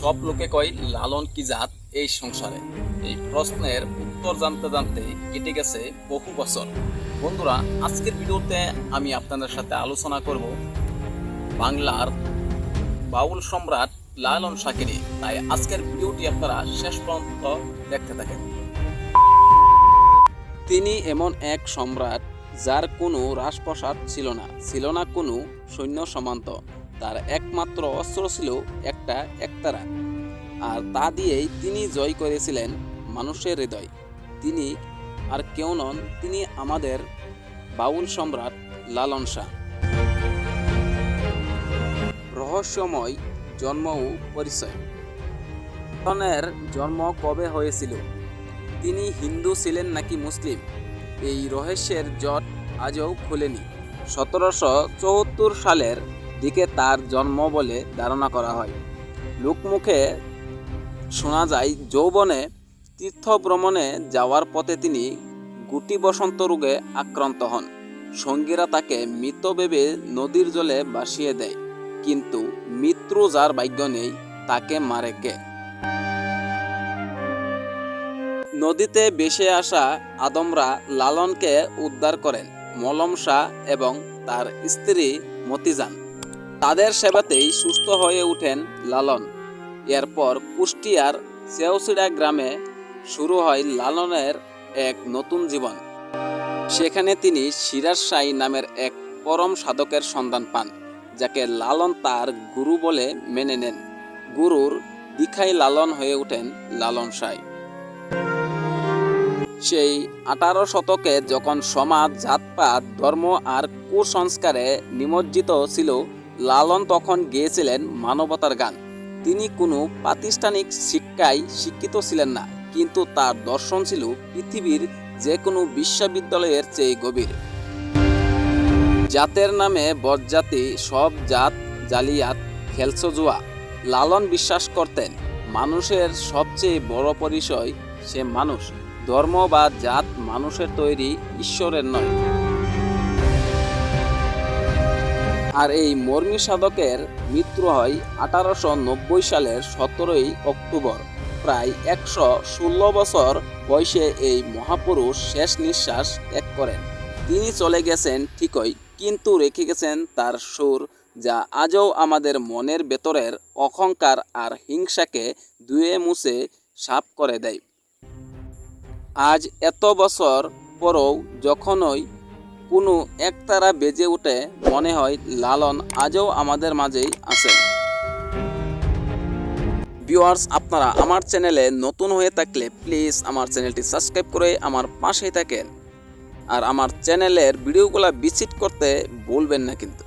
সব লোকে কয় লালন কি জাত এই সংসারে? এই প্রশ্নের উত্তর জানতে জানতে কেটে গেছে বহু বছর। বন্ধুরা, আজকের ভিডিওতে আমি আপনাদের সাথে আলোচনা করব বাংলার বাউল সম্রাট লালন শাহকে নিয়ে। তাই আজকের ভিডিওটি আপনারা শেষ পর্যন্ত দেখতে থাকেন। তিনি এমন এক সম্রাট যার কোনো রাজপ্রাসাদ ছিল না কোনো সৈন্য সামন্ত। তার একমাত্র অস্ত্র ছিল একটা একতারা, আর তা দিয়েই তিনি জয় করেছিলেন মানুষের হৃদয়। তিনি আর কেউ নন, তিনি আমাদের বাউল সম্রাট লালন শাহ। রহস্যময় জন্ম ও পরিচয়। লালনের জন্ম কবে হয়েছিল? তিনি হিন্দু ছিলেন নাকি মুসলিম? এই রহস্যের জট আজও খুলেনি। 1774 সালের দিকে তার জন্ম বলে ধারণা করা হয়। লোকমুখে শোনা যায় যৌবনে তীর্থ ভ্রমণে যাওয়ার পথে তিনি গুটি বসন্ত রোগে আক্রান্ত হন। সঙ্গীরা তাকে মৃত ভেবে নদীর জলে ভাসিয়ে দেয়, কিন্তু মৃত্যু যার ভাগ্য নেই তাকে মারে কে? নদীতে ভেসে আসা আদমরা লালনকে উদ্ধার করেন মলম শাহ এবং তার স্ত্রী মতিজান। তাদের সেবাতেই সুস্থ হয়ে ওঠেন লালন। এরপর কুষ্টিয়ার চেউচিড়া গ্রামে শুরু হয় লালনের এক নতুন জীবন। সেখানে তিনি সিরাজ শাহী নামের এক পরম সাধকের সন্ধান পান, যাকে লালন তার গুরু বলে মেনে নেন। গুরুর দীক্ষায় লালন হয়ে ওঠেন লালন শাহ। সেই 18 শতকে যখন সমাজ জাতপাত ধর্ম আর কুসংস্কারে নিমজ্জিত ছিল, লালন তখন গেয়েছিলেন মানবতার গান। তিনি কোনো প্রাতিষ্ঠানিক শিক্ষায় শিক্ষিত ছিলেন না, কিন্তু তার দর্শন ছিল পৃথিবীর যে কোনো বিশ্ববিদ্যালয়ের চেয়ে গভীর। জাতের নামে বজ্জাতি, সব জাত জালিয়াত, খেলছো জুয়া। লালন বিশ্বাস করতেন মানুষের সবচেয়ে বড় পরিচয় সে মানুষ। ধর্ম বা জাত মানুষের তৈরি, ঈশ্বরের নয়। আর এই মর্মী সাধকের মৃত্যু হয় 1890 সালের 17 অক্টোবর। প্রায় 116 বছর বয়সে এই মহাপুরুষ শেষ নিঃশ্বাস ত্যাগ করেন। তিনি চলে গেছেন ঠিকই, কিন্তু রেখে গেছেন তার সুর, যা আজও আমাদের মনের ভেতরের অহংকার আর হিংসাকে ধুয়ে মুছে সাফ করে দেয়। আজ এত বছর পরও যখনই কোনো একতারা বেজে ওঠে, মনে হয় লালন আজও আমাদের মাঝেই আছেন। ভিউয়ার্স, আপনারা আমার চ্যানেলে নতুন হয়ে থাকলে প্লিজ আমার চ্যানেলটি সাবস্ক্রাইব করে আমার পাশেই থাকেন, আর আমার চ্যানেলের ভিডিওগুলো ভিজিট করতে ভুলবেন না কিন্তু।